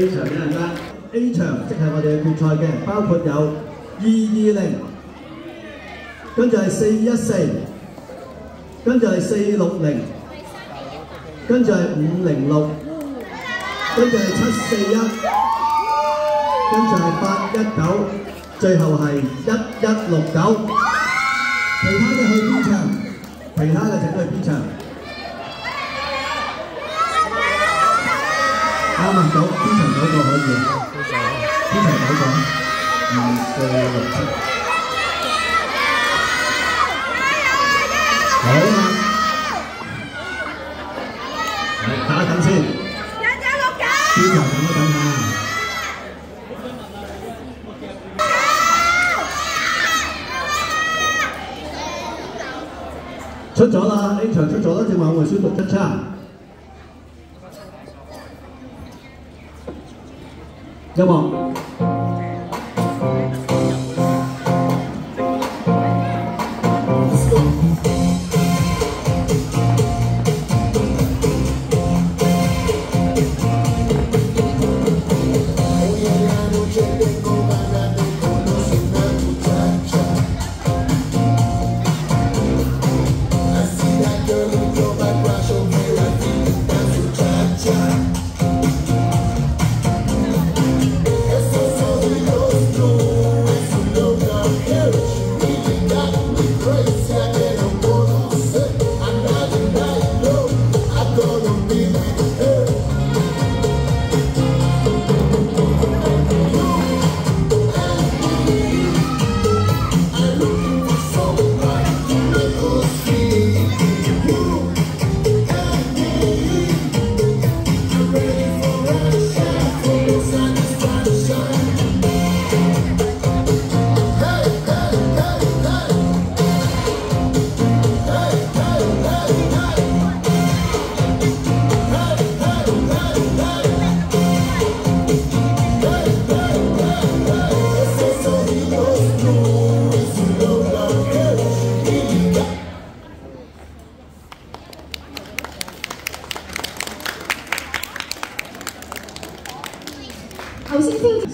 A 場嘅人啦 ，A 場即係我哋嘅決賽嘅，包括有220，跟住係414，跟住係460，跟住係506，跟住係741，跟住係819，最後係1169。其他嘅去 B 場，其他嘅請去 B 場。啱啊，B 場9個可以 ，B 場9個，2、4、6、7。好啦，等一等先。B 場等一等下。出咗啦 ，A 場出咗啦，正話我哋宣讀出差。音樂。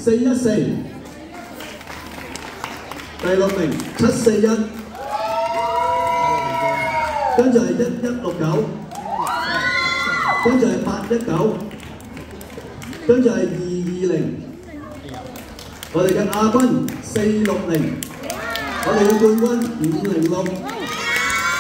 414，第6名741，跟住係1169，跟住係819，跟住係220，我哋嘅亞軍460，我哋嘅冠軍506。